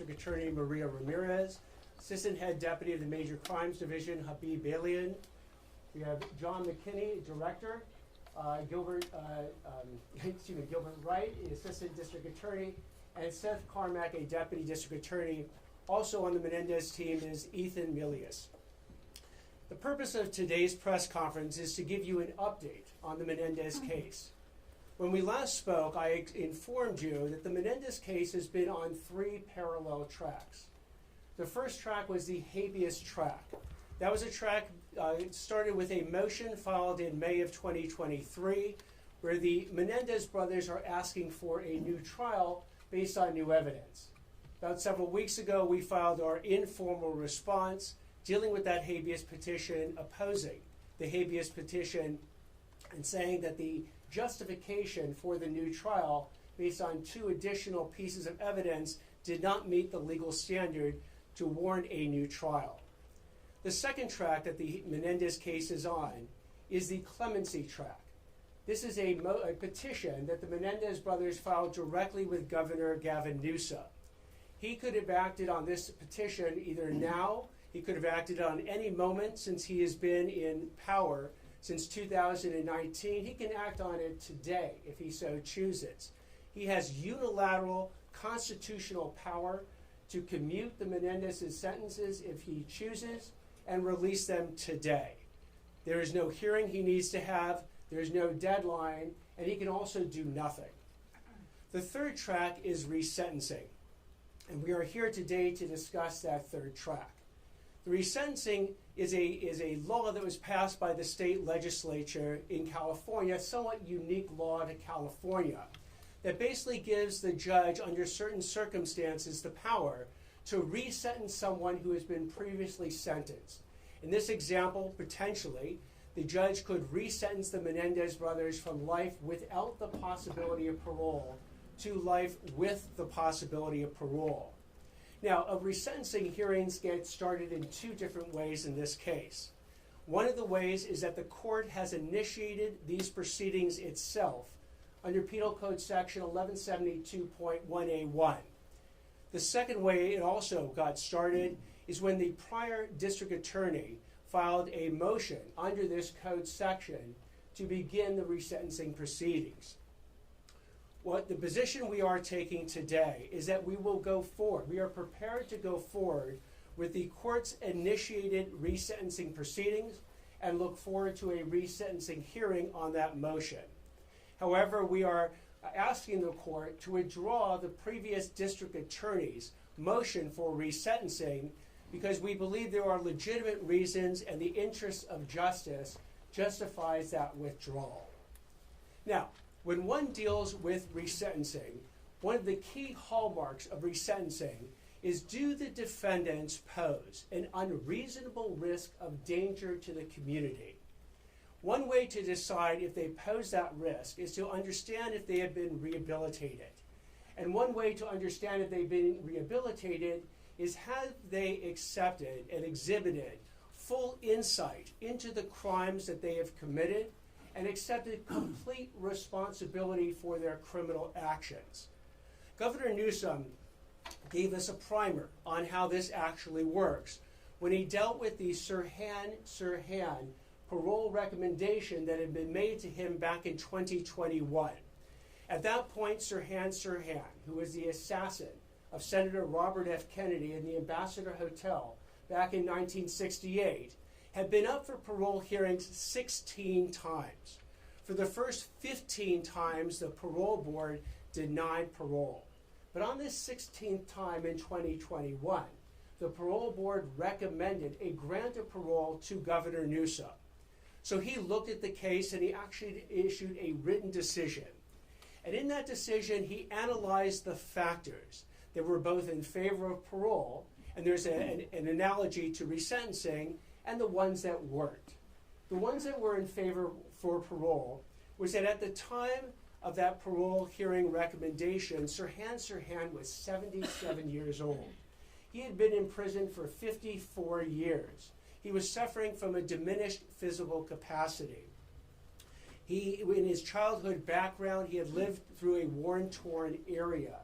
District Attorney Maria Ramirez, Assistant Head Deputy of the Major Crimes Division Habib Balian. We have John McKinney, Director, Gilbert Wright, Assistant District Attorney, and Seth Carmack, a Deputy District Attorney. Also on the Menendez team is Ethan Milius. The purpose of today's press conference is to give you an update on the Menendez case. When we last spoke, I informed you that the Menendez case has been on 3 parallel tracks. The first track was the habeas track. That was a track started with a motion filed in May of 2023, where the Menendez brothers are asking for a new trial based on new evidence. About several weeks ago, we filed our informal response dealing with that habeas petition, opposing the habeas petition, and saying that the justification for the new trial based on 2 additional pieces of evidence did not meet the legal standard to warrant a new trial. The second track that the Menendez case is on is the Clemency track. This is a petition that the Menendez brothers filed directly with Governor Gavin Newsom. He could have acted on this petition either now, he could have acted on any moment since he has been in power since 2019. He can act on it today if he so chooses. He has unilateral constitutional power to commute the Menendez's sentences if he chooses and release them today. There is no hearing he needs to have, there is no deadline, and he can also do nothing. The third track is resentencing, and we are here today to discuss that third track. The resentencing is a law that was passed by the state legislature in California, a somewhat unique law to California, that basically gives the judge, under certain circumstances, the power to resentence someone who has been previously sentenced. In this example, potentially, the judge could resentence the Menendez brothers from life without the possibility of parole to life with the possibility of parole. Now, resentencing hearings get started in 2 different ways in this case. One of the ways is that the court has initiated these proceedings itself under Penal Code Section 1172.1A1. The second way it also got started is when the prior district attorney filed a motion under this code section to begin the resentencing proceedings. What the position we are taking today is that we will go forward. We are prepared to go forward with the court's initiated resentencing proceedings and look forward to a resentencing hearing on that motion. However, we are asking the court to withdraw the previous district attorney's motion for resentencing because we believe there are legitimate reasons and the interest of justice justifies that withdrawal. Now, when one deals with resentencing, one of the key hallmarks of resentencing is, do the defendants pose an unreasonable risk of danger to the community? One way to decide if they pose that risk is to understand if they have been rehabilitated. And one way to understand if they've been rehabilitated is, have they accepted and exhibited full insight into the crimes that they have committed and accepted complete responsibility for their criminal actions. Governor Newsom gave us a primer on how this actually works when he dealt with the Sirhan parole recommendation that had been made to him back in 2021. At that point, Sirhan, who was the assassin of Senator Robert F. Kennedy in the Ambassador Hotel back in 1968, had been up for parole hearings 16 times. For the first 15 times, the parole board denied parole. But on this 16th time in 2021, the parole board recommended a grant of parole to Governor Newsom. So he looked at the case and he actually issued a written decision. And in that decision, he analyzed the factors that were both in favor of parole, and there's an analogy to resentencing, and the ones that weren't. The ones that were in favor for parole was that at the time of that parole hearing recommendation, Sirhan was 77 years old. He had been in prison for 54 years. He was suffering from a diminished physical capacity. In his childhood background, he had lived through a war-torn area.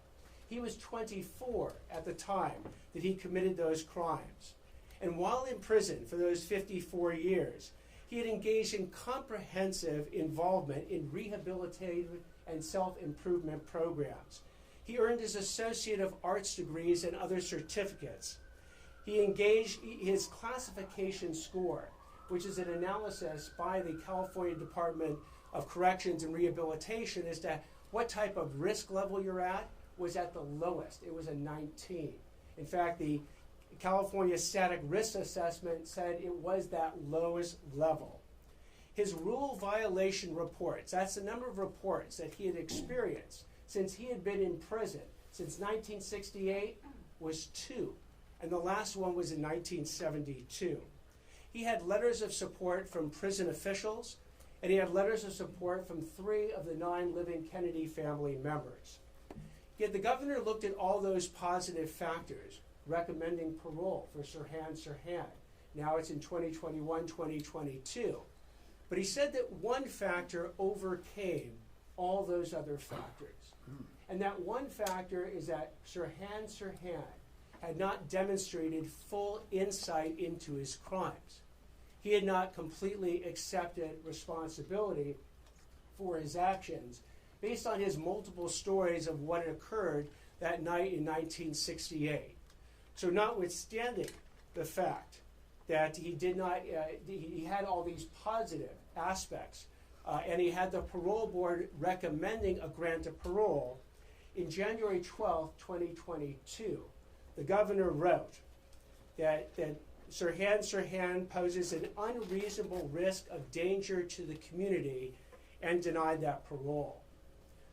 He was 24 at the time that he committed those crimes. And while in prison for those 54 years, he had engaged in comprehensive involvement in rehabilitative and self-improvement programs. He earned his Associate of Arts degrees and other certificates. He engaged his classification score, which is an analysis by the California Department of Corrections and Rehabilitation as to what type of risk level you're at, was at the lowest. It was a 19. In fact, the California Static Risk Assessment said it was that lowest level. His rule violation reports, that's the number of reports that he had experienced since he had been in prison since 1968, was 2. And the last one was in 1972. He had letters of support from prison officials, and he had letters of support from 3 of the 9 living Kennedy family members. Yet the governor looked at all those positive factors, recommending parole for Sirhan Sirhan. Now it's in 2021, 2022. But he said that one factor overcame all those other factors. And that one factor is that Sirhan Sirhan had not demonstrated full insight into his crimes. He had not completely accepted responsibility for his actions based on his multiple stories of what had occurred that night in 1968. So notwithstanding the fact that he did not, he had all these positive aspects, and he had the parole board recommending a grant of parole, in January 12, 2022, the governor wrote that Sirhan Sirhan poses an unreasonable risk of danger to the community and denied that parole.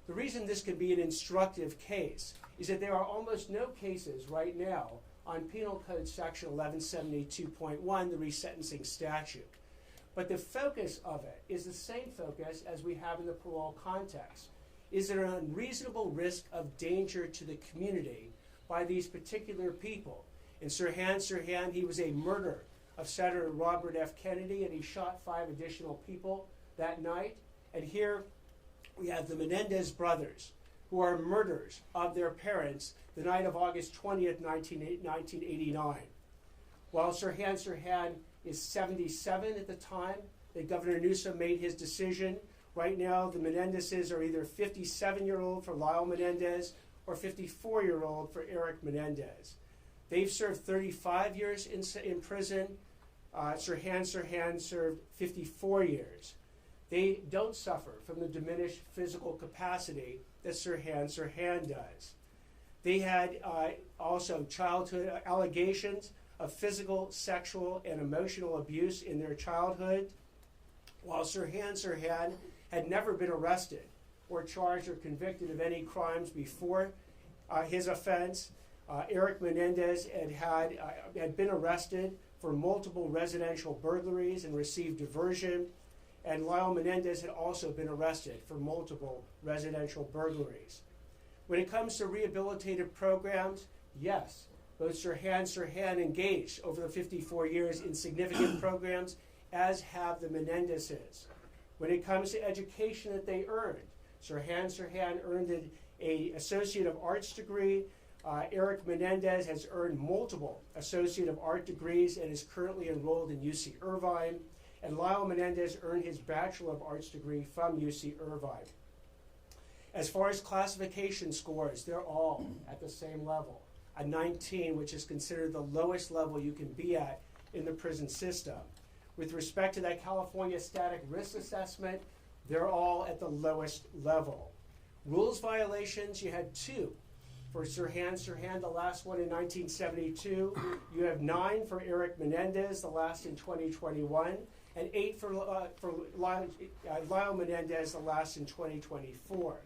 The reason this could be an instructive case is that there are almost no cases right now on Penal Code Section 1172.1, the resentencing statute. But the focus of it is the same focus as we have in the parole context. Is there an unreasonable risk of danger to the community by these particular people? In Sirhan Sirhan, he was a murderer of Senator Robert F. Kennedy, and he shot 5 additional people that night. And here we have the Menendez brothers, who are murderers of their parents the night of August 20th, 1989. While Sirhan Sirhan is 77 at the time that Governor Newsom made his decision, right now the Menendezes are either 57-year-old for Lyle Menendez or 54-year-old for Eric Menendez. They've served 35 years in prison. Sirhan Sirhan served 54 years. They don't suffer from the diminished physical capacity that Sirhan Sirhan does. They had also childhood allegations of physical, sexual, and emotional abuse in their childhood, while Sirhan Sirhan had never been arrested or charged or convicted of any crimes before his offense. Eric Menendez had been arrested for multiple residential burglaries and received diversion, and Lyle Menendez had also been arrested for multiple residential burglaries. When it comes to rehabilitative programs, yes, both Sirhan Sirhan engaged over the 54 years in significant programs, as have the Menendezes. When it comes to education that they earned, Sirhan Sirhan earned an Associate of Arts degree. Eric Menendez has earned multiple Associate of Art degrees and is currently enrolled in UC Irvine. And Lyle Menendez earned his Bachelor of Arts degree from UC Irvine. As far as classification scores, they're all at the same level, a 19, which is considered the lowest level you can be at in the prison system. With respect to that California Static Risk Assessment, they're all at the lowest level. Rules violations, you had 2 for Sirhan Sirhan, the last one in 1972. You have 9 for Eric Menendez, the last in 2021, and 8 for Lyle Menendez, the last in 2024.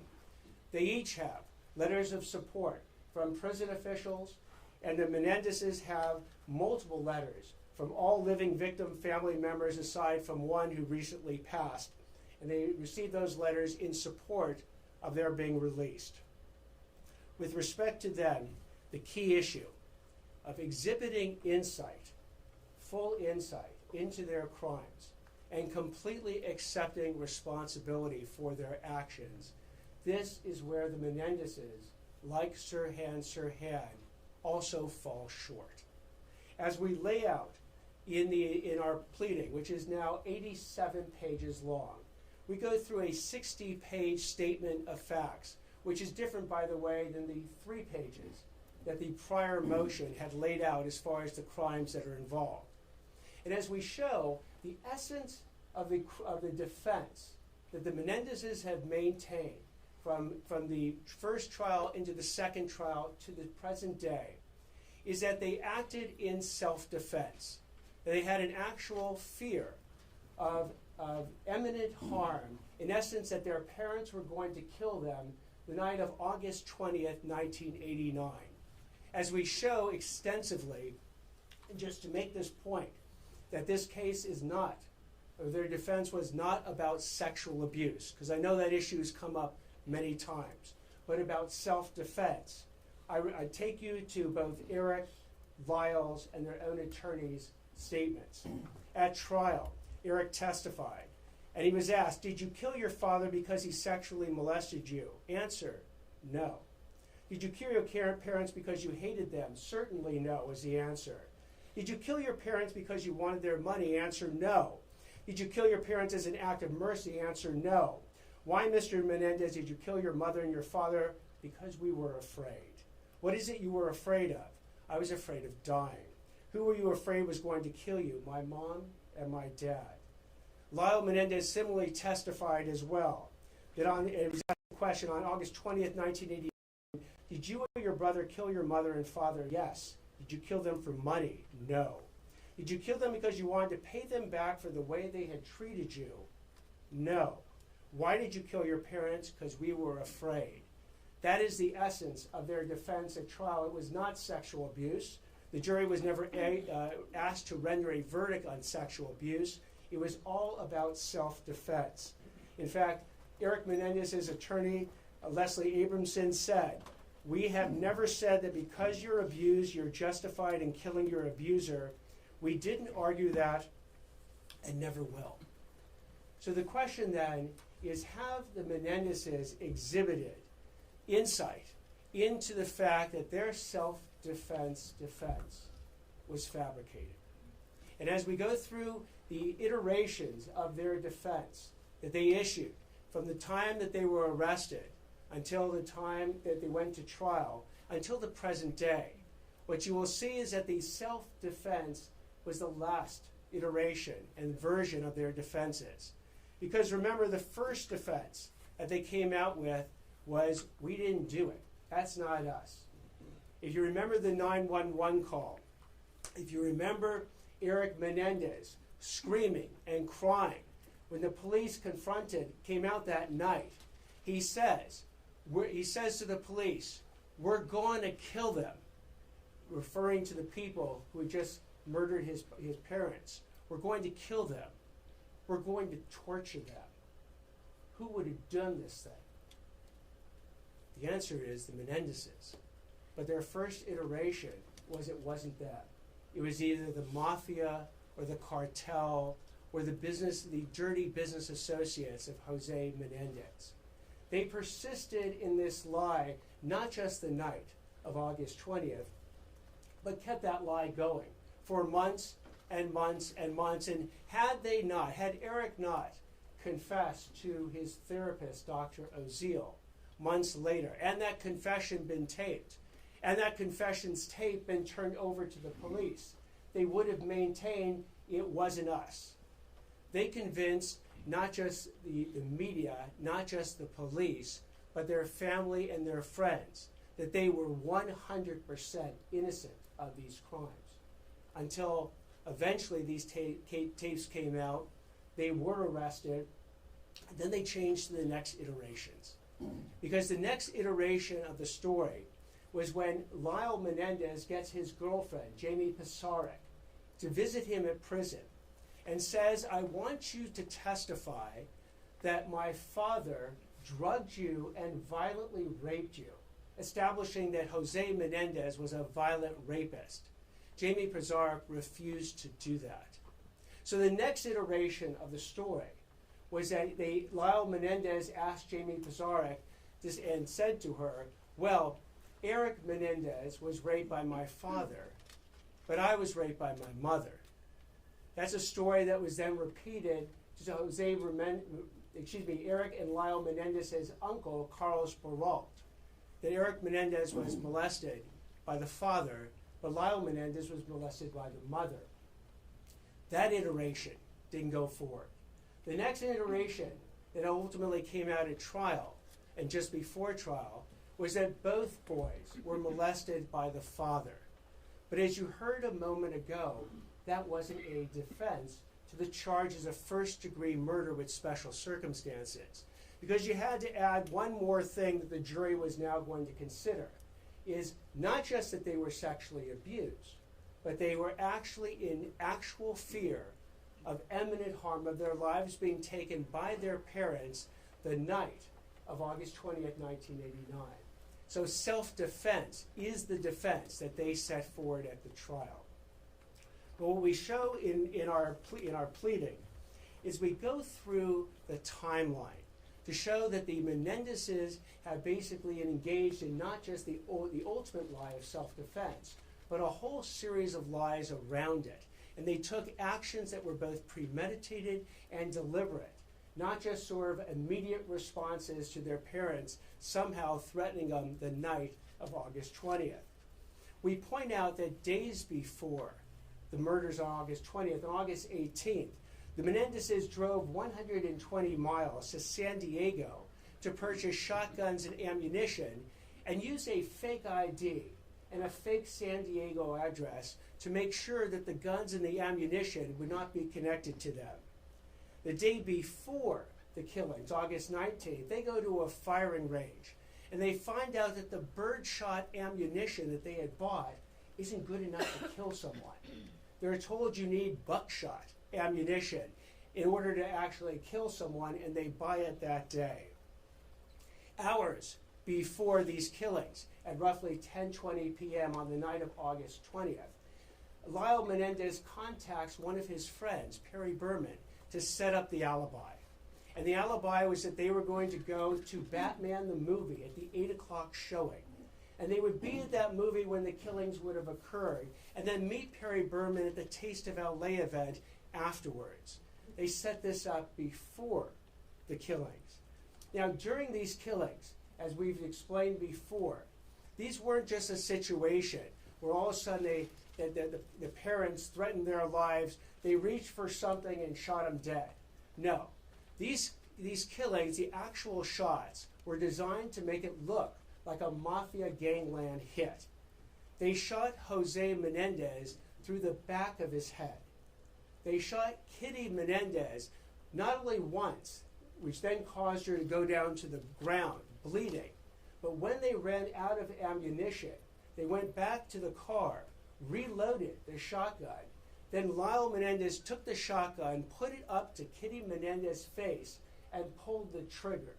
They each have letters of support from prison officials, and the Menendezes have multiple letters from all living victim family members aside from one who recently passed. And they received those letters in support of their being released. With respect to them, the key issue of exhibiting insight, full insight into their crimes, and completely accepting responsibility for their actions, this is where the Menendezes like Sirhan, also fall short. As we lay out in our pleading, which is now 87 pages long, we go through a 60-page statement of facts, which is different, by the way, than the 3 pages that the prior motion had laid out as far as the crimes that are involved. And as we show, the essence of the defense that the Menendezes have maintained from the first trial into the second trial to the present day is that they acted in self-defense. They had an actual fear of imminent harm, in essence, that their parents were going to kill them the night of August 20th, 1989. As we show extensively, just to make this point, that this case is not, or their defense was not about sexual abuse, because I know that issue has come up many times, but about self-defense. I take you to both Eric, Viles, and their own attorneys' statements. At trial, Eric testified, and he was asked, "Did you kill your father because he sexually molested you?" Answer, no. "Did you kill your parents because you hated them?" Certainly no, was the answer. "Did you kill your parents because you wanted their money?" Answer, no. "Did you kill your parents as an act of mercy?" Answer, no. "Why, Mr. Menendez, did you kill your mother and your father?" "Because we were afraid." "What is it you were afraid of?" "I was afraid of dying." "Who were you afraid was going to kill you?" "My mom and my dad." Lyle Menendez similarly testified as well. That it was asked a question on August 20th, 1989, "Did you or your brother kill your mother and father?" "Yes." "Did you kill them for money?" "No." "Did you kill them because you wanted to pay them back for the way they had treated you?" "No." "Why did you kill your parents?" "Because we were afraid." That is the essence of their defense at trial. It was not sexual abuse. The jury was never asked to render a verdict on sexual abuse. It was all about self-defense. In fact, Eric Menendez's attorney, Leslie Abramson, said, "We have never said that because you're abused, you're justified in killing your abuser. We didn't argue that and never will." So the question then is, have the Menendezes exhibited insight into the fact that their self-defense defense was fabricated? And as we go through the iterations of their defense that they issued from the time that they were arrested until the time that they went to trial, until the present day, what you will see is that the self-defense was the last iteration and version of their defenses. Because remember, the first defense that they came out with was, "We didn't do it. That's not us." If you remember the 911 call, if you remember Eric Menendez screaming and crying when the police came out that night, he says to the police, "We're going to kill them," referring to the people who had just murdered his parents. "We're going to kill them. We're going to torture them." Who would have done this thing? The answer is the Menendezes. But their first iteration was it wasn't them. It was either the mafia or the cartel or the dirty business associates of Jose Menendez. They persisted in this lie, not just the night of August 20th, but kept that lie going for months and months and months. And had Eric not confessed to his therapist, Dr. Oziel, months later, and that confession been taped, and that confession's tape been turned over to the police, they would have maintained it wasn't us. They convinced not just the media, not just the police, but their family and their friends that they were 100% innocent of these crimes. Until eventually these tapes came out, they were arrested, and then they changed to the next iterations. Because the next iteration of the story was when Lyle Menendez gets his girlfriend, Jamie Pisarek, to visit him at prison and says, "I want you to testify that my father drugged you and violently raped you," establishing that Jose Menendez was a violent rapist. Jamie Pisarek refused to do that. So the next iteration of the story was that Lyle Menendez asked Jamie Pisarek and said to her, "Well, Eric Menendez was raped by my father, but I was raped by my mother. That's a story that was then repeated to Eric and Lyle Menendez's uncle, Carlos Baralt. That Eric Menendez was molested by the father, but Lyle Menendez was molested by the mother. That iteration didn't go forward. The next iteration that ultimately came out at trial, and just before trial, was that both boys were molested by the father. But as you heard a moment ago, that wasn't a defense to the charges of first-degree murder with special circumstances. Because you had to add one more thing that the jury was now going to consider, is not just that they were sexually abused, but they were actually in actual fear of imminent harm, of their lives being taken by their parents the night of August 20th, 1989. So self-defense is the defense that they set forward at the trial. But what we show in our pleading is we go through the timeline to show that the Menendezes have basically engaged in not just the ultimate lie of self-defense, but a whole series of lies around it. And they took actions that were both premeditated and deliberate, not just sort of immediate responses to their parents somehow threatening them the night of August 20th. We point out that days before the murders on August 20th, on August 18th, the Menendezes drove 120 miles to San Diego to purchase shotguns and ammunition and use a fake ID and a fake San Diego address to make sure that the guns and the ammunition would not be connected to them. The day before the killings, August 19th, they go to a firing range and they find out that the birdshot ammunition that they had bought isn't good enough to kill someone. They're told you need buckshot ammunition in order to actually kill someone, and they buy it that day. Hours before these killings, at roughly 10:20 p.m. on the night of August 20th, Lyle Menendez contacts one of his friends, Perry Berman, to set up the alibi. And the alibi was that they were going to go to Batman the movie at the 8 o'clock showing. And they would be at that movie when the killings would have occurred, and then meet Perry Berman at the Taste of LA event afterwards. They set this up before the killings. Now, during these killings, as we've explained before, these weren't just a situation where all of a sudden the parents threatened their lives, they reached for something and shot them dead. No. These killings, the actual shots, were designed to make it look like a mafia gangland hit. They shot Jose Menendez through the back of his head. They shot Kitty Menendez not only once, which then caused her to go down to the ground, bleeding, but when they ran out of ammunition, they went back to the car, reloaded the shotgun. Then Lyle Menendez took the shotgun, put it up to Kitty Menendez's face, and pulled the trigger.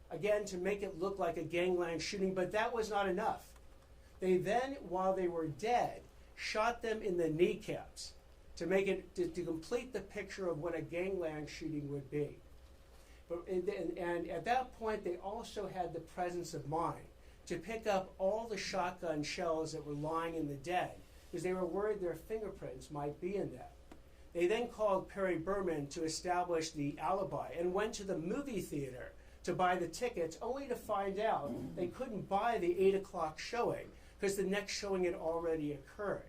Again, to make it look like a gangland shooting, but that was not enough. They then, while they were dead, shot them in the kneecaps to make it to complete the picture of what a gangland shooting would be. And at that point, they also had the presence of mind to pick up all the shotgun shells that were lying in the den, because they were worried their fingerprints might be in them. They then called Perry Berman to establish the alibi and went to the movie theater to buy the tickets, only to find out they couldn't buy the 8 o'clock showing because the next showing had already occurred.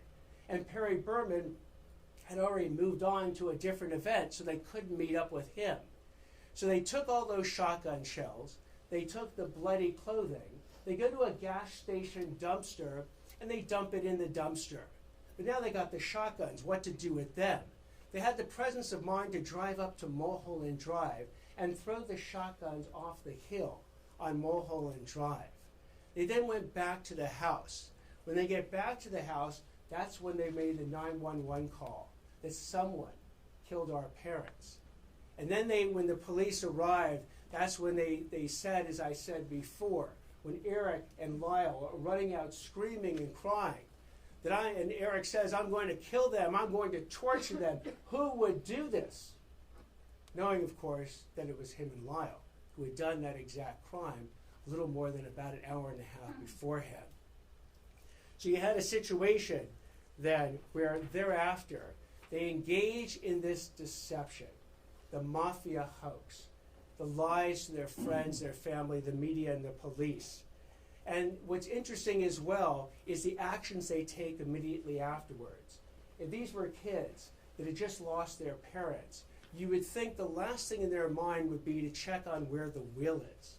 And Perry Berman had already moved on to a different event, so they couldn't meet up with him. So they took all those shotgun shells, they took the bloody clothing, they go to a gas station dumpster, and they dump it in the dumpster. But now they got the shotguns, what to do with them? They had the presence of mind to drive up to Mulholland Drive and throw the shotguns off the hill on Mulholland Drive. They then went back to the house. When they get back to the house, that's when they made the 911 call that someone killed our parents. And then when the police arrived, that's when they said, as I said before, when Eric and Lyle are running out screaming and crying, and Eric says, I'm going to kill them, I'm going to torture them. Who would do this? Knowing, of course, that it was him and Lyle who had done that exact crime a little more than about an hour and a half beforehand. So you had a situation then where thereafter they engage in this deception, the mafia hoax, the lies to their friends, their family, the media, and the police. And what's interesting as well is the actions they take immediately afterwards. If these were kids that had just lost their parents, you would think the last thing in their mind would be to check on where the will is.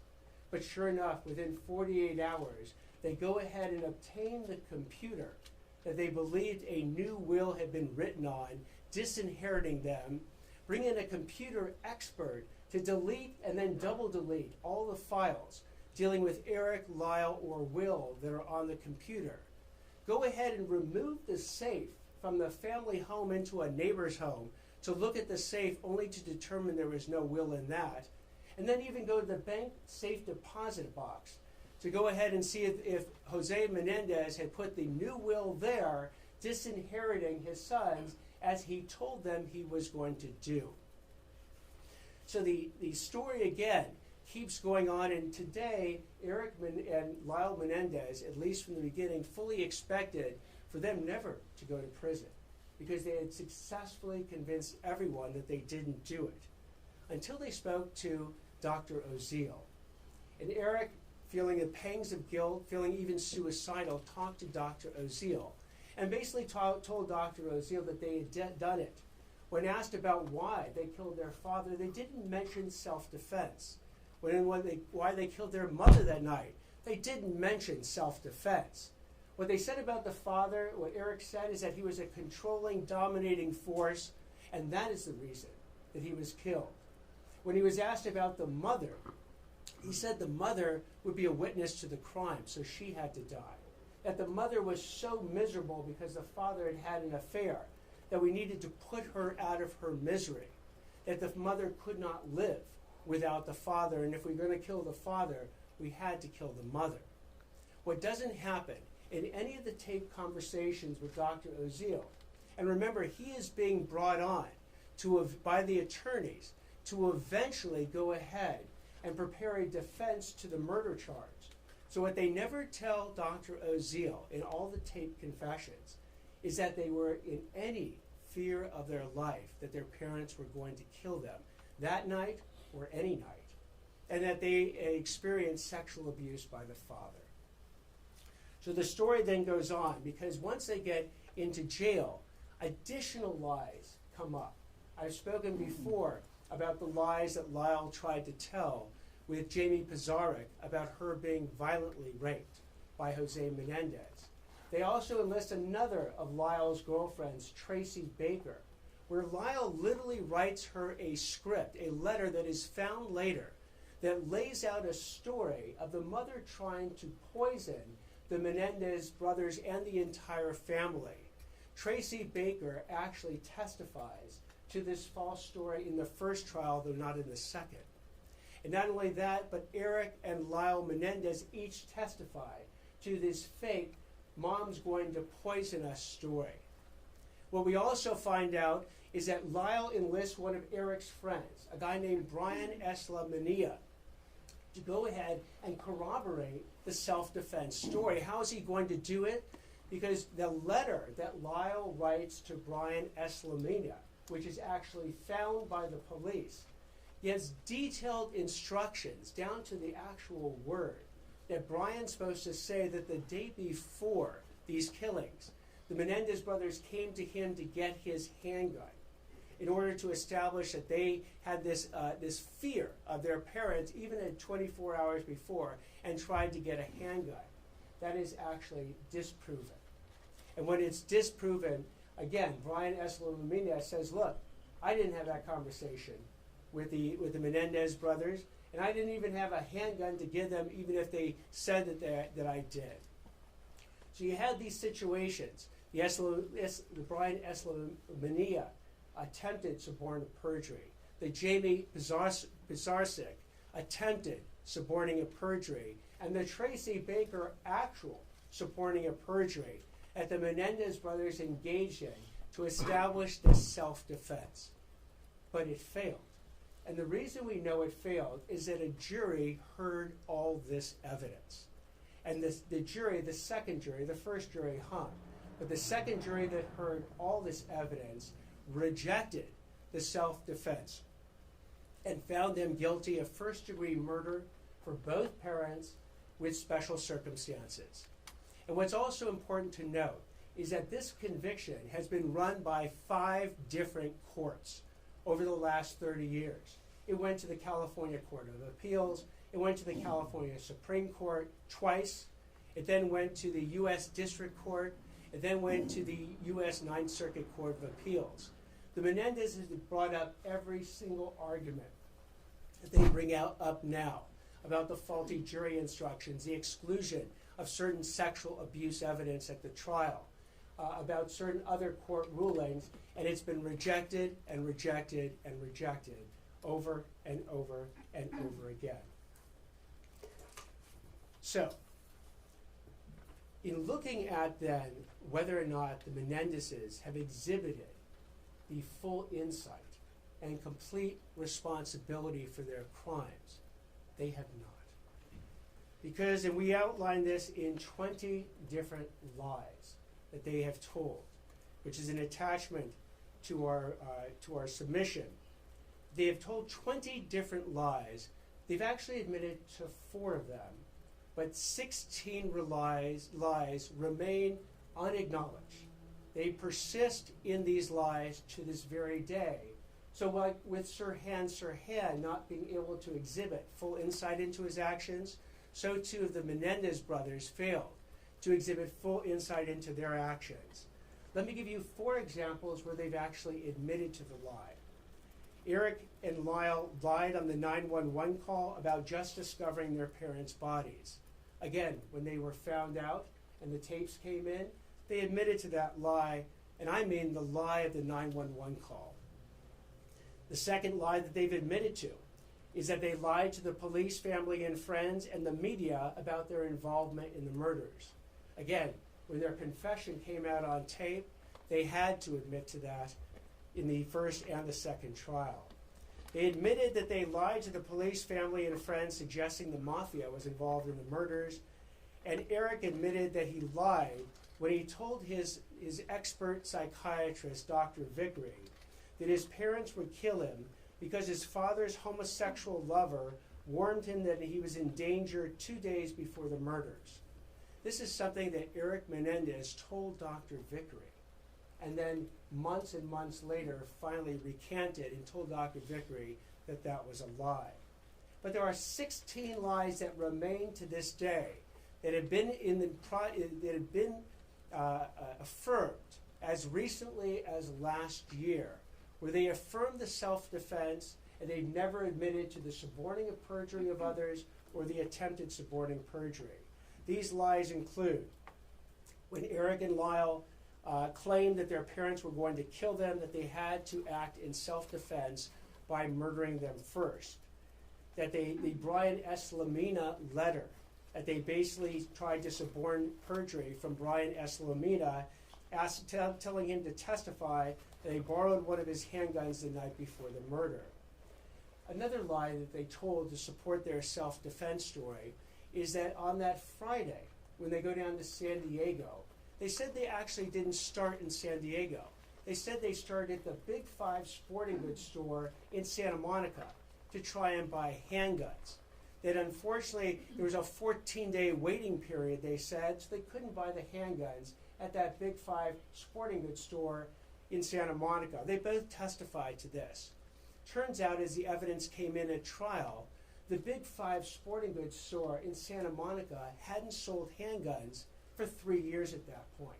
But sure enough, within 48 hours, they go ahead and obtain the computer that they believed a new will had been written on, disinheriting them, bring in a computer expert to delete and then double delete all the files dealing with Eric, Lyle, or Will that are on the computer. Go ahead and remove the safe from the family home into a neighbor's home to look at the safe only to determine there was no will in that. And then even go to the bank safe deposit box to go ahead and see if Jose Menendez had put the new will there, disinheriting his sons as he told them he was going to do. So the story again keeps going on, and today Eric and Lyle Menendez, at least from the beginning, fully expected for them never to go to prison because they had successfully convinced everyone that they didn't do it until they spoke to Dr. Oziel. And Eric, feeling the pangs of guilt, feeling even suicidal, talked to Dr. Oziel and basically told Dr. Oziel that they had done it. When asked about why they killed their father, they didn't mention self-defense. Why they killed their mother that night, they didn't mention self-defense. What they said about the father, what Eric said, is that he was a controlling, dominating force, and that is the reason that he was killed. When he was asked about the mother, he said the mother would be a witness to the crime, so she had to die. That the mother was so miserable because the father had had an affair that we needed to put her out of her misery. That the mother could not live without the father, and if we were going to kill the father, we had to kill the mother. What doesn't happen in any of the taped conversations with Dr. Oziel, and remember, he is being brought on by the attorneys to eventually go ahead and prepare a defense to the murder charge. So what they never tell Dr. Oziel in all the taped confessions is that they were in any fear of their life that their parents were going to kill them that night or any night, and that they experienced sexual abuse by the father. So the story then goes on, because once they get into jail, additional lies come up. I've spoken before about the lies that Lyle tried to tell with Jamie Pizarnik about her being violently raped by Jose Menendez. They also enlist another of Lyle's girlfriends, Tracy Baker, where Lyle literally writes her a script, a letter that is found later, that lays out a story of the mother trying to poison the Menendez brothers and the entire family. Tracy Baker actually testifies to this false story in the first trial, though not in the second. And not only that, but Eric and Lyle Menendez each testify to this fake mom's going to poison us story. What we also find out is that Lyle enlists one of Eric's friends, a guy named Brian Eslamania, to go ahead and corroborate the self-defense story. How is he going to do it? Because the letter that Lyle writes to Brian Eslamania, which is actually found by the police, he has detailed instructions down to the actual word that Brian's supposed to say that the day before these killings, the Menendez brothers came to him to get his handgun in order to establish that they had this fear of their parents even at 24 hours before and tried to get a handgun. That is actually disproven. And when it's disproven, again, Brian Eslamina says, look, I didn't have that conversation with the Menendez brothers, and I didn't even have a handgun to give them even if they said that I did. So you had these situations. The Brian Eslamania attempted suborning of perjury. The Jamie Pizarnik attempted suborning of perjury. And the Tracy Baker actual suborning of perjury that the Menendez brothers engaged in to establish this self-defense. But it failed. And the reason we know it failed is that a jury heard all this evidence. And the jury, the second jury, the first jury hung. But the second jury that heard all this evidence rejected the self-defense and found them guilty of first-degree murder for both parents with special circumstances. And what's also important to note is that this conviction has been run by 5 different courts over the last 30 years. It went to the California Court of Appeals. It went to the California Supreme Court twice. It then went to the U.S. District Court. It then went to the U.S. Ninth Circuit Court of Appeals. The Menendez has brought up every single argument that they bring up now about the faulty jury instructions, the exclusion of certain sexual abuse evidence at the trial, about certain other court rulings, and it's been rejected and rejected and rejected over and over and over again. So, in looking at then whether or not the Menendezes have exhibited the full insight and complete responsibility for their crimes, they have not. Because, and we outline this in 20 different lies that they have told, which is an attachment to our submission. They have told 20 different lies. They've actually admitted to 4 of them, but 16 lies remain unacknowledged. They persist in these lies to this very day. So like with Sirhan not being able to exhibit full insight into his actions, so too the Menendez brothers failed to exhibit full insight into their actions. Let me give you 4 examples where they've actually admitted to the lie. Eric and Lyle lied on the 911 call about just discovering their parents' bodies. Again, when they were found out and the tapes came in, they admitted to that lie, and I mean the lie of the 911 call. The second lie that they've admitted to is that they lied to the police, family, and friends and the media about their involvement in the murders. Again, when their confession came out on tape, they had to admit to that in the first and the second trial. They admitted that they lied to the police, family, and friends, suggesting the mafia was involved in the murders. And Eric admitted that he lied when he told his expert psychiatrist, Dr. Vickery, that his parents would kill him because his father's homosexual lover warned him that he was in danger 2 days before the murders. This is something that Eric Menendez told Dr. Vickery, and then months and months later finally recanted and told Dr. Vickery that that was a lie. But there are 16 lies that remain to this day that have been affirmed as recently as last year, where they affirmed the self-defense and they've never admitted to the suborning of perjury of others or the attempted suborning perjury. These lies include when Eric and Lyle claimed that their parents were going to kill them, that they had to act in self-defense by murdering them first. That the Brian S. Lamina letter, that they basically tried to suborn perjury from Brian S. Lamina, telling him to testify that they borrowed one of his handguns the night before the murder. Another lie that they told to support their self-defense story is that on that Friday, when they go down to San Diego, they said they actually didn't start in San Diego. They said they started at the Big 5 sporting goods store in Santa Monica to try and buy handguns. That unfortunately, there was a 14-day waiting period, they said, so they couldn't buy the handguns at that Big 5 sporting goods store in Santa Monica. They both testified to this. Turns out, as the evidence came in at trial, the Big 5 sporting goods store in Santa Monica hadn't sold handguns for 3 years at that point.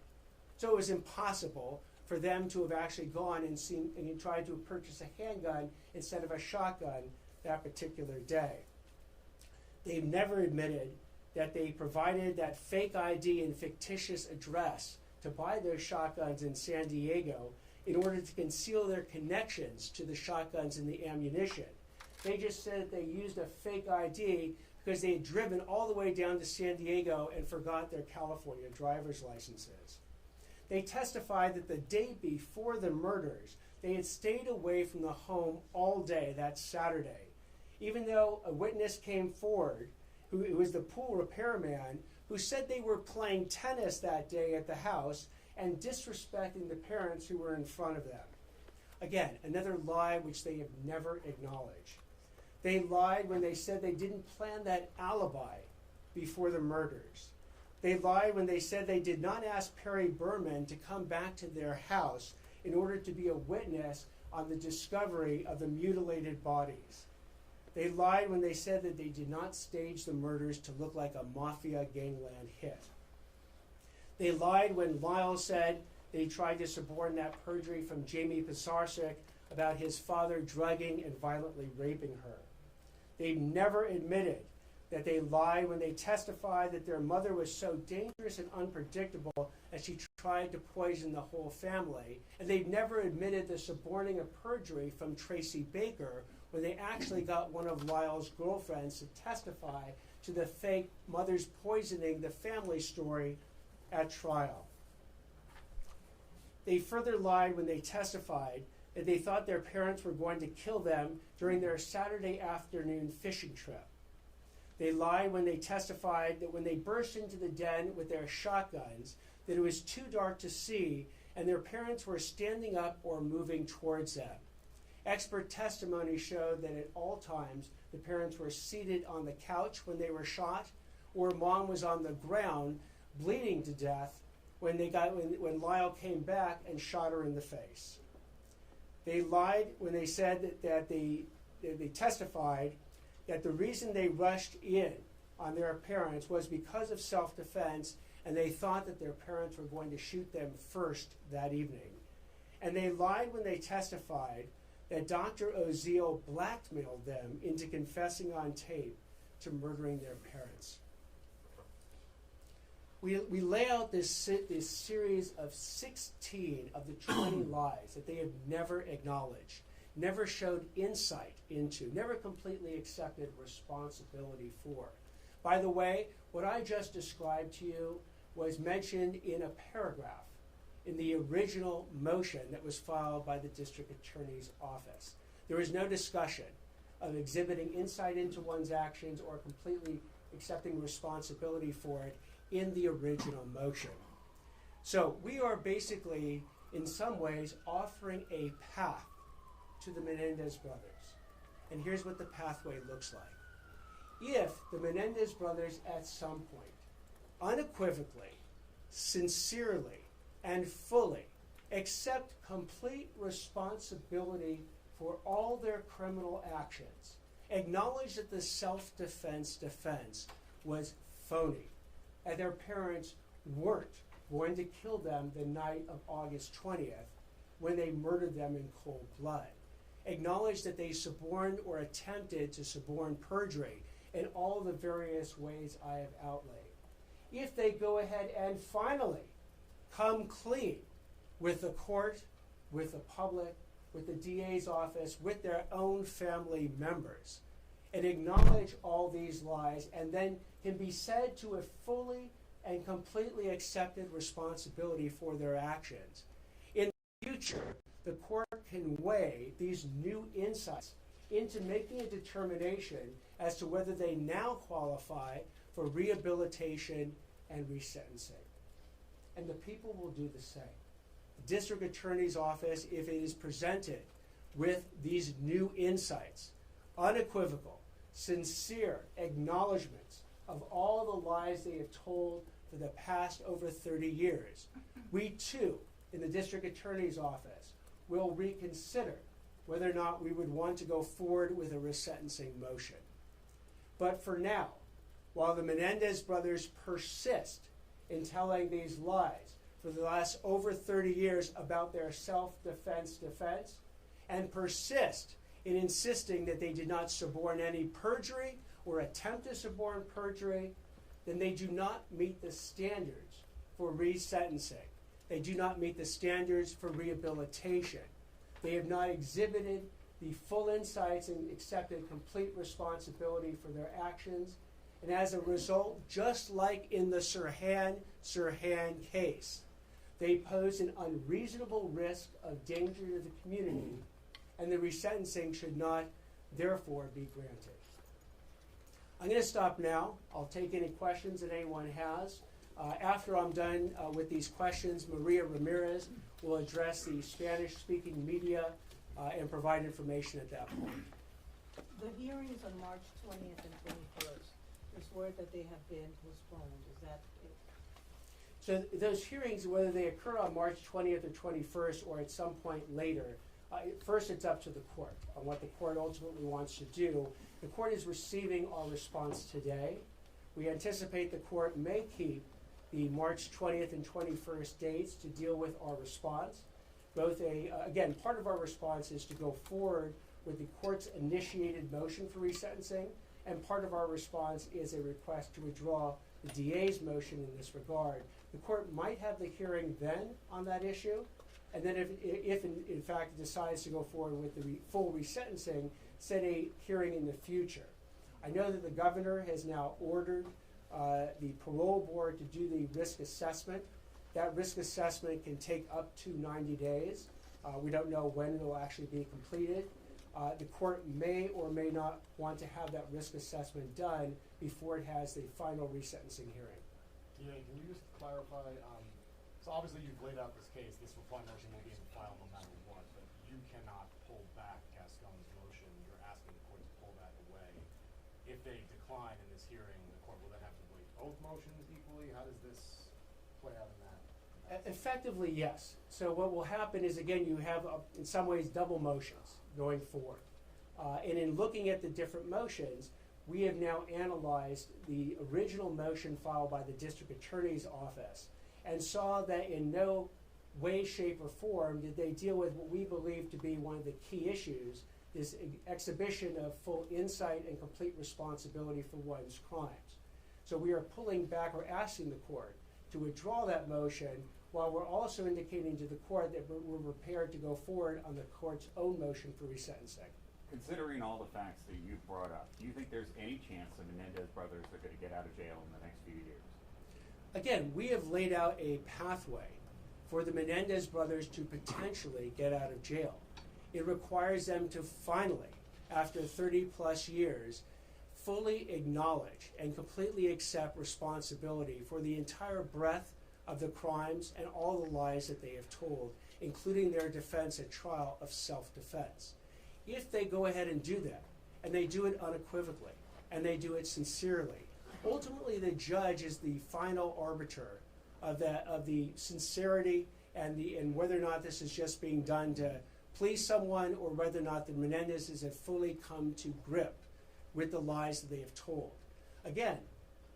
So it was impossible for them to have actually gone and tried to purchase a handgun instead of a shotgun that particular day. They've never admitted that they provided that fake ID and fictitious address to buy their shotguns in San Diego in order to conceal their connections to the shotguns and the ammunition. They just said that they used a fake ID because they had driven all the way down to San Diego and forgot their California driver's licenses. They testified that the day before the murders, they had stayed away from the home all day that Saturday, even though a witness came forward, who was the pool repairman, who said they were playing tennis that day at the house and disrespecting the parents who were in front of them. Again, another lie which they have never acknowledged. They lied when they said they didn't plan that alibi before the murders. They lied when they said they did not ask Perry Berman to come back to their house in order to be a witness on the discovery of the mutilated bodies. They lied when they said that they did not stage the murders to look like a mafia gangland hit. They lied when Lyle said they tried to suborn that perjury from Jamie Pisarcik about his father drugging and violently raping her. They never admitted that they lied when they testified that their mother was so dangerous and unpredictable that she tried to poison the whole family. And they never admitted the suborning of perjury from Tracy Baker when they actually got one of Lyle's girlfriends to testify to the fake mother's poisoning the family story at trial. They further lied when they testified that they thought their parents were going to kill them during their Saturday afternoon fishing trip. They lied when they testified that when they burst into the den with their shotguns, that it was too dark to see and their parents were standing up or moving towards them. Expert testimony showed that at all times the parents were seated on the couch when they were shot, or mom was on the ground bleeding to death when Lyle came back and shot her in the face. They lied when they said that they testified that the reason they rushed in on their parents was because of self-defense, and they thought that their parents were going to shoot them first that evening. And they lied when they testified that Dr. Oziel blackmailed them into confessing on tape to murdering their parents. We lay out this series of 16 of the 20 lies that they have never acknowledged, never showed insight into, never completely accepted responsibility for. By the way, what I just described to you was mentioned in a paragraph in the original motion that was filed by the district attorney's office. There was no discussion of exhibiting insight into one's actions or completely accepting responsibility for it in the original motion. So we are basically, in some ways, offering a path to the Menendez brothers. And here's what the pathway looks like. If the Menendez brothers at some point, unequivocally, sincerely, and fully accept complete responsibility for all their criminal actions, acknowledge that the self-defense defense was phony, and their parents weren't going to kill them the night of August 20th when they murdered them in cold blood, acknowledge that they suborned or attempted to suborn perjury in all the various ways I have outlaid. If they go ahead and finally come clean with the court, with the public, with the DA's office, with their own family members, and acknowledge all these lies, and then can be said to have fully and completely accepted responsibility for their actions. In the future, the court can weigh these new insights into making a determination as to whether they now qualify for rehabilitation and resentencing. And the people will do the same. The district attorney's office, if it is presented with these new insights, unequivocal, sincere acknowledgments of all the lies they have told for the past over 30 years, we too, in the district attorney's office, will reconsider whether or not we would want to go forward with a resentencing motion. But for now, while the Menendez brothers persist in telling these lies for the last over 30 years about their self-defense defense, and persist in insisting that they did not suborn any perjury or attempt to suborn perjury, then they do not meet the standards for resentencing. They do not meet the standards for rehabilitation. They have not exhibited the full insights and accepted complete responsibility for their actions. And as a result, just like in the Sirhan case, they pose an unreasonable risk of danger to the community, and the resentencing should not, therefore, be granted. I'm going to stop now. I'll take any questions that anyone has. After I'm done with these questions, Maria Ramirez will address the Spanish-speaking media and provide information at that point. The hearings on March 20th and 21st, there's word that they have been postponed. Is that it? So those hearings, whether they occur on March 20th or 21st or at some point later, first it's up to the court on what the court ultimately wants to do. The court is receiving our response today. We anticipate the court may keep the March 20th and 21st dates to deal with our response. Again, part of our response is to go forward with the court's initiated motion for resentencing, and part of our response is a request to withdraw the DA's motion in this regard. The court might have the hearing then on that issue, and then if in fact it decides to go forward with the full resentencing, set a hearing in the future. I know that the governor has now ordered the parole board to do the risk assessment. That risk assessment can take up to 90 days. We don't know when it will actually be completed. The court may or may not want to have that risk assessment done before it has the final resentencing hearing. Yeah, can you just clarify, so obviously you've laid out this case, this reply motion will be in the file no matter what, but you cannot pull back Gascon's motion. You're asking the court to pull that away. If they decline in this hearing, the court will then have to weigh both motions equally? How does this play out in that? Effectively, yes. So what will happen is, again, you have, in some ways, double motions going forward. And in looking at the different motions, we have now analyzed the original motion filed by the district attorney's office and saw that in no way, shape, or form did they deal with what we believe to be one of the key issues, this exhibition of full insight and complete responsibility for one's crimes. So we are pulling back or asking the court to withdraw that motion, while we're also indicating to the court that we're prepared to go forward on the court's own motion for resentencing. Considering all the facts that you've brought up, do you think there's any chance the Menendez brothers are going to get out of jail in the next few years? Again, we have laid out a pathway for the Menendez brothers to potentially get out of jail. It requires them to finally, after 30 plus years, fully acknowledge and completely accept responsibility for the entire breadth of the crimes and all the lies that they have told, including their defense at trial of self-defense. If they go ahead and do that, and they do it unequivocally, and they do it sincerely, ultimately the judge is the final arbiter of the sincerity and whether or not this is just being done to please someone, or whether or not the Menendezes have fully come to grip with the lies that they have told. Again,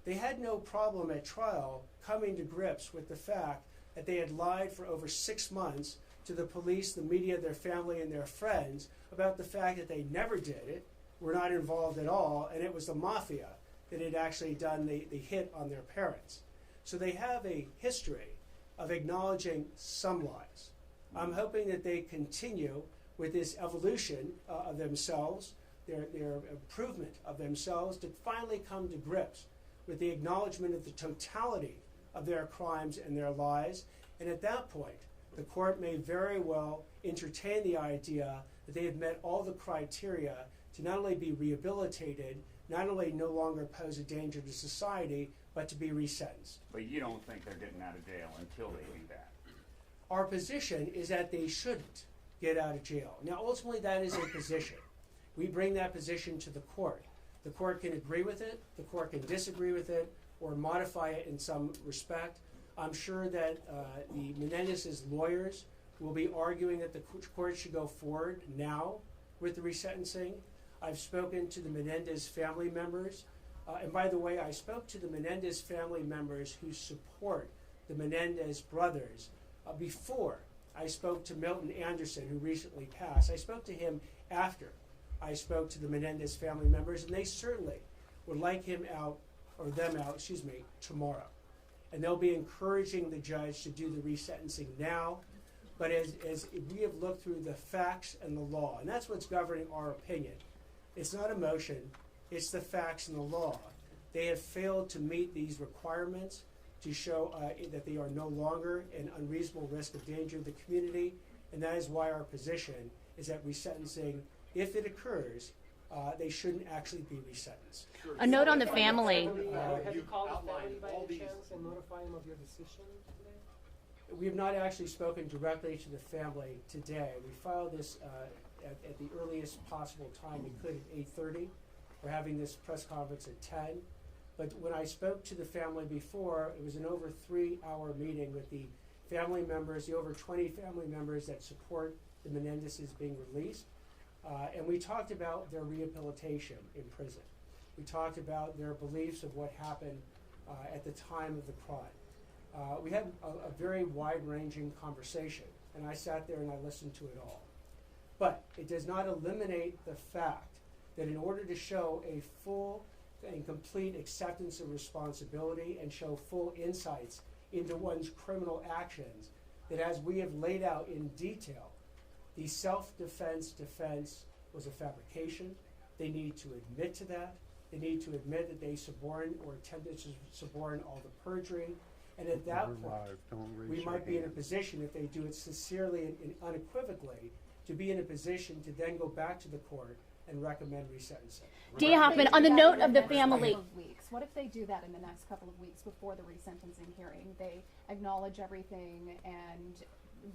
they had no problem at trial coming to grips with the fact that they had lied for over 6 months to the police, the media, their family, and their friends about the fact that they never did it, were not involved at all, and it was the mafia that had actually done the hit on their parents. So they have a history of acknowledging some lies. I'm hoping that they continue with this evolution of themselves, their improvement of themselves, to finally come to grips with the acknowledgement of the totality of their crimes and their lies. And at that point, the court may very well entertain the idea that they have met all the criteria to not only be rehabilitated, not only no longer pose a danger to society, but to be resentenced. But you don't think they're getting out of jail until they do that? Our position is that they shouldn't get out of jail. Now, ultimately, that is a position. We bring that position to the court. The court can agree with it, the court can disagree with it, or modify it in some respect. I'm sure that the Menendez's lawyers will be arguing that the court should go forward now with the resentencing. I've spoken to the Menendez family members. And by the way, I spoke to the Menendez family members who support the Menendez brothers before I spoke to Milton Anderson, who recently passed. I spoke to him after I spoke to the Menendez family members, and they certainly would like him out, or them out, tomorrow. And they'll be encouraging the judge to do the resentencing now. But as we have looked through the facts and the law, and that's what's governing our opinion. It's not emotion, it's the facts and the law. They have failed to meet these requirements to show that they are no longer an unreasonable risk of danger to the community, and that is why our position is that resentencing, if it occurs, they shouldn't actually be resentenced. Sure. A note on the So, family. Have you you've called the outlined family by all any these- chance and notify them of your decision today? We have not actually spoken directly to the family today. We filed this at the earliest possible time we could at 8:30. We're having this press conference at 10. But when I spoke to the family before, it was an over 3-hour meeting with the family members, the over 20 family members that support the Menendezes being released. And we talked about their rehabilitation in prison. We talked about their beliefs of what happened at the time of the crime. We had a very wide-ranging conversation, and I sat there and I listened to it all. But it does not eliminate the fact that in order to show a full and complete acceptance of responsibility and show full insights into one's criminal actions, that as we have laid out in detail, the self-defense defense was a fabrication. They need to admit to that. They need to admit that they suborned or attempted to suborn all the perjury. And at that point, we might be in a position, if they do it sincerely and unequivocally, to be in a position to then go back to the court and recommend resentencing. D. Hoffman, on the note of the family. What if they do that in the next couple of weeks before the resentencing hearing? They acknowledge everything, and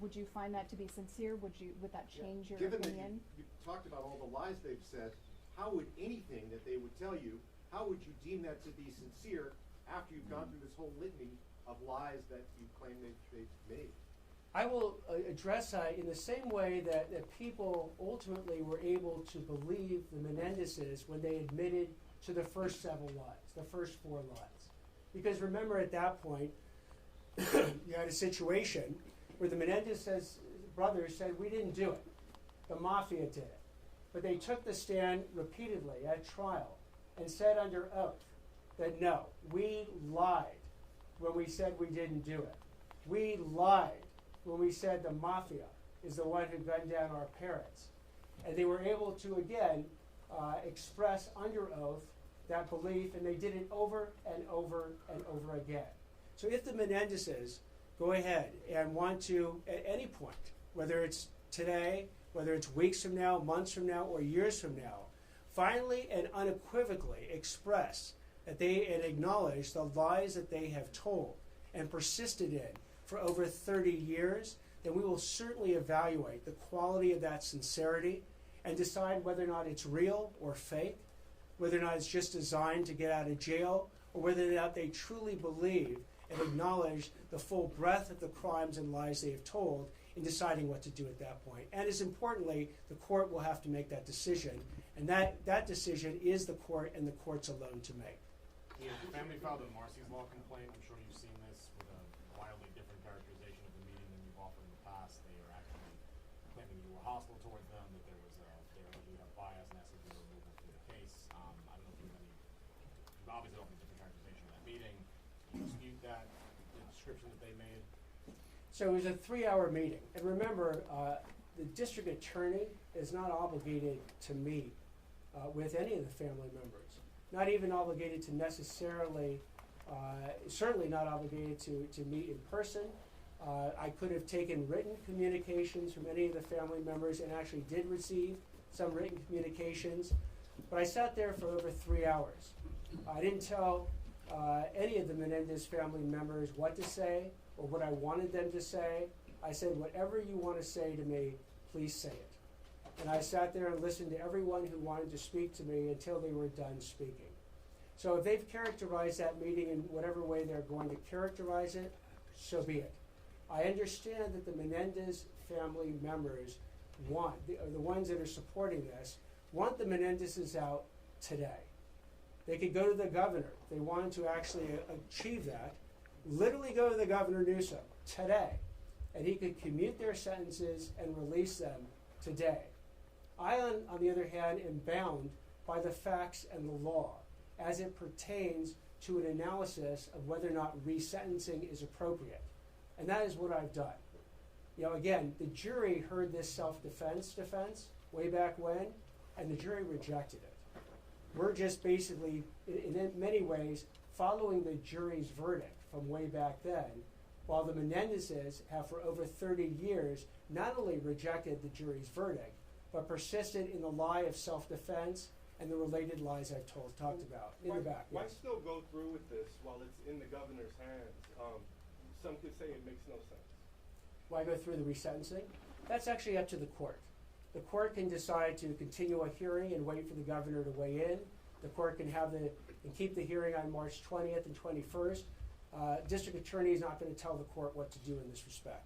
would you find that to be sincere? Would that change your Given opinion? that you talked about all the lies they've said, how would anything that they would tell you, how would you deem that to be sincere after you've gone through this whole litany of lies that you claim they've made? I will address in the same way that people ultimately were able to believe the Menendezes when they admitted to the first 7 lies, the first 4 lies. Because remember, at that point, you had a situation where the Menendez brothers said, we didn't do it. The mafia did it. But they took the stand repeatedly at trial and said under oath that no, we lied when we said we didn't do it. We lied when we said the mafia is the one who gunned down our parents. And they were able to, again, express under oath that belief, and they did it over and over and over again. So if the Menendezes go ahead and want to, at any point, whether it's today, whether it's weeks from now, months from now, or years from now, finally and unequivocally express that they and acknowledge the lies that they have told and persisted in for over 30 years, then we will certainly evaluate the quality of that sincerity and decide whether or not it's real or fake, whether or not it's just designed to get out of jail, or whether or not they truly believe and acknowledge the full breadth of the crimes and lies they have told in deciding what to do at that point. And as importantly, the court will have to make that decision, and that decision is the court and the courts alone to make. Yeah, the family filed a Marcy's Law complaint. I'm sure you've seen this with a wildly different characterization of the meeting than you've offered in the past. They are actually claiming you were hostile towards them, that there was they allegedly have bias and asking for removal from the case. I don't know if you have any. You've obviously offered a different characterization of that meeting. Do you dispute that, the description that they made? So it was a 3-hour meeting. And remember, the district attorney is not obligated to meet with any of the family members. Not even obligated to necessarily, certainly not obligated to meet in person. I could have taken written communications from any of the family members and actually did receive some written communications. But I sat there for over 3 hours. I didn't tell any of the Menendez family members what to say or what I wanted them to say. I said, whatever you want to say to me, please say it. And I sat there and listened to everyone who wanted to speak to me until they were done speaking. So if they've characterized that meeting in whatever way they're going to characterize it, so be it. I understand that the Menendez family members want, the ones that are supporting this, want the Menendezes out today. They could go to the governor. They wanted to actually achieve that. Literally go to the Governor Newsom today, and he could commute their sentences and release them today. I, on the other hand, am bound by the facts and the law as it pertains to an analysis of whether or not resentencing is appropriate. And that is what I've done. You know, again, the jury heard this self-defense defense way back when, and the jury rejected it. We're just basically, in many ways, following the jury's verdict from way back then, while the Menendezes have for over 30 years not only rejected the jury's verdict, but persisted in the lie of self-defense and the related lies I've talked about in the back. Why Yes. still go through with this while it's in the governor's hands? Some could say it makes no sense. Why go through the resentencing? That's actually up to the court. The court can decide to continue a hearing and wait for the governor to weigh in. The court can keep the hearing on March 20th and 21st. District attorney is not going to tell the court what to do in this respect.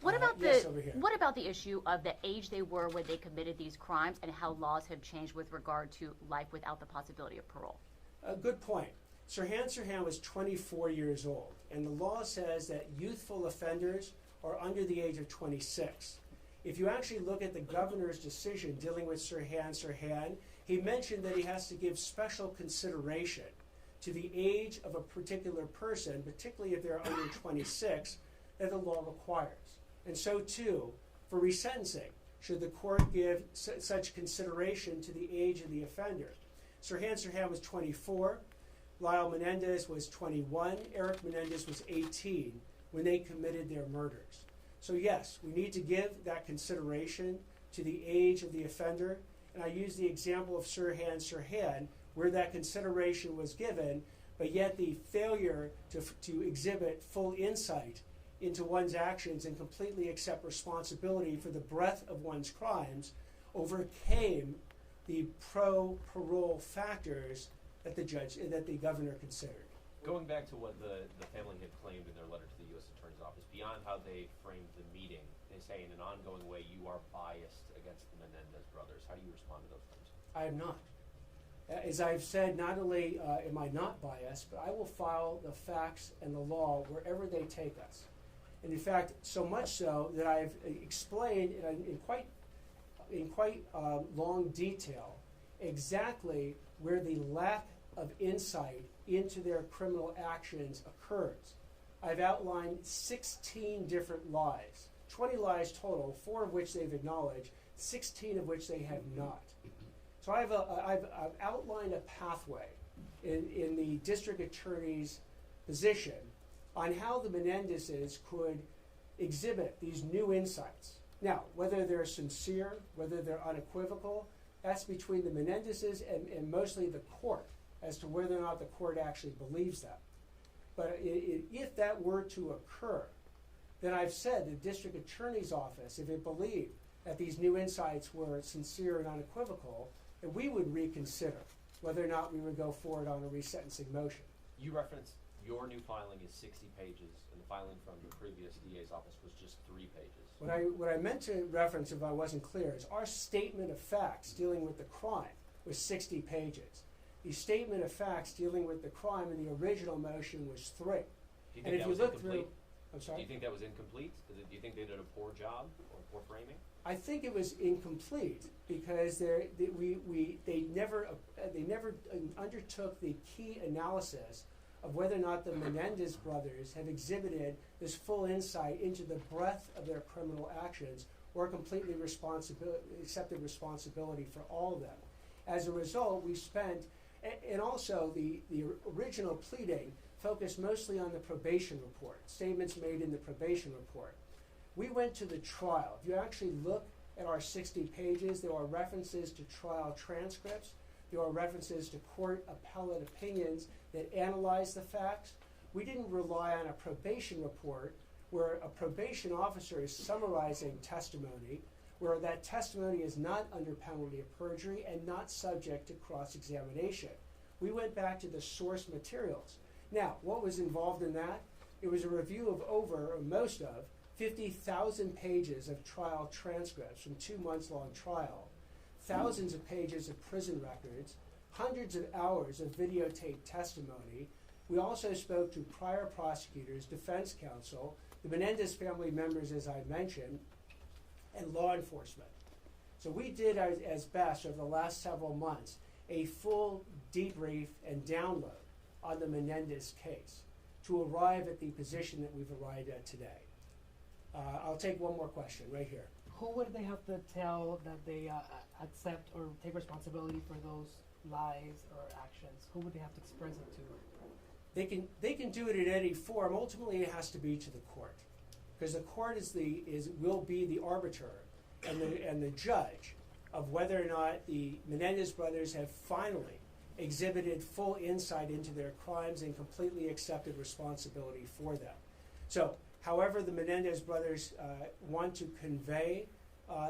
What about yes, over here. what about the issue of the age they were when they committed these crimes and how laws have changed with regard to life without the possibility of parole? A good point. Sirhan was 24 years old, and the law says that youthful offenders are under the age of 26. If you actually look at the governor's decision dealing with Sirhan, he mentioned that he has to give special consideration to the age of a particular person, particularly if they're under 26, that the law requires. And so too, for resentencing, should the court give such consideration to the age of the offender. Sirhan was 24, Lyle Menendez was 21, Eric Menendez was 18 when they committed their murders. So yes, we need to give that consideration to the age of the offender. And I use the example of Sirhan, where that consideration was given, but yet the failure to exhibit full insight into one's actions and completely accept responsibility for the breadth of one's crimes overcame the pro-parole factors that the governor considered. Going back to what the family had claimed in their letter to the U.S. Attorney's Office, beyond how they framed the meeting, they say in an ongoing way you are biased against the Menendez brothers. How do you respond to those claims? I am not. As I've said, not only am I not biased, but I will follow the facts and the law wherever they take us. And in fact, so much so that I've explained in quite long detail exactly where the lack of insight into their criminal actions occurs. I've outlined 16 different lies, 20 lies total, 4 of which they've acknowledged, 16 of which they have not. So I've outlined a pathway in the district attorney's position on how the Menendezes could exhibit these new insights. Now, whether they're sincere, whether they're unequivocal, that's between the Menendezes and mostly the court as to whether or not the court actually believes that. But if that were to occur, then I've said the district attorney's office, if it believed that these new insights were sincere and unequivocal, that we would reconsider whether or not we would go forward on a resentencing motion. You referenced your new filing is 60 pages, and the filing from the previous DA's office was just 3 pages. What I meant to reference, if I wasn't clear, is our statement of facts dealing with the crime was 60 pages. The statement of facts dealing with the crime in the original motion was 3. Do you think that was incomplete? I'm sorry? Do you think that was incomplete? Do you think they did a poor job or poor framing? I think it was incomplete because they never undertook the key analysis of whether or not the Menendez brothers have exhibited this full insight into the breadth of their criminal actions or completely accepted responsibility for all of them. As a result, we spent, and also the original pleading focused mostly on the probation report, statements made in the probation report. We went to the trial. If you actually look at our 60 pages, there are references to trial transcripts. There are references to court appellate opinions that analyze the facts. We didn't rely on a probation report where a probation officer is summarizing testimony, where that testimony is not under penalty of perjury and not subject to cross-examination. We went back to the source materials. Now, what was involved in that? It was a review of most of 50,000 pages of trial transcripts from 2 months long trial, thousands of pages of prison records, hundreds of hours of videotaped testimony. We also spoke to prior prosecutors, defense counsel, the Menendez family members, as I mentioned, and law enforcement. So we did as best over the last several months a full debrief and download on the Menendez case to arrive at the position that we've arrived at today. I'll take one more question right here. Who would they have to tell that they accept or take responsibility for those lies or actions? Who would they have to express it to? They can do it in any form. Ultimately, it has to be to the court, because the court will be the arbiter and the judge of whether or not the Menendez brothers have finally exhibited full insight into their crimes and completely accepted responsibility for them. So, however the Menendez brothers want to convey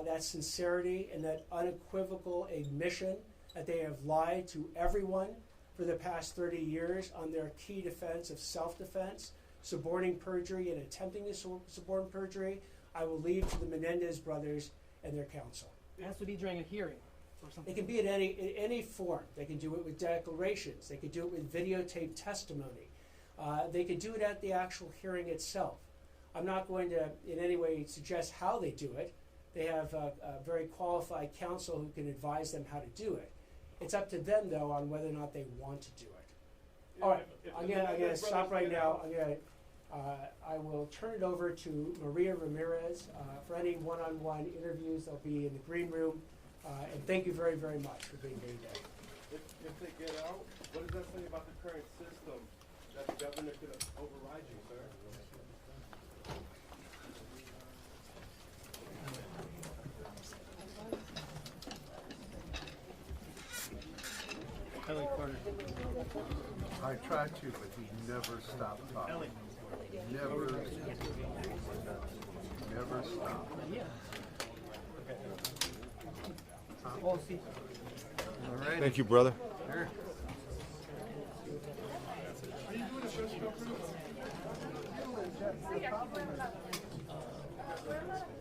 that sincerity and that unequivocal admission that they have lied to everyone for the past 30 years on their key defense of self-defense, suborning perjury, and attempting to suborn perjury, I will leave to the Menendez brothers and their counsel. It has to be during a hearing or something. It can be in any form. They can do it with declarations. They could do it with videotaped testimony. They could do it at the actual hearing itself. I'm not going to in any way suggest how they do it. They have a very qualified counsel who can advise them how to do it. It's up to them, though, on whether or not they want to do it. All right, I'm gonna stop right now. I will turn it over to Maria Ramirez for any one-on-one interviews. They'll be in the green room. And thank you very, very much for being here today. If they get out, what does that say about the current system that the governor could override you, sir? I tried to, but he never stopped talking. Never stopped. Oh, see. All right. Thank you, brother. Sure. Are you doing a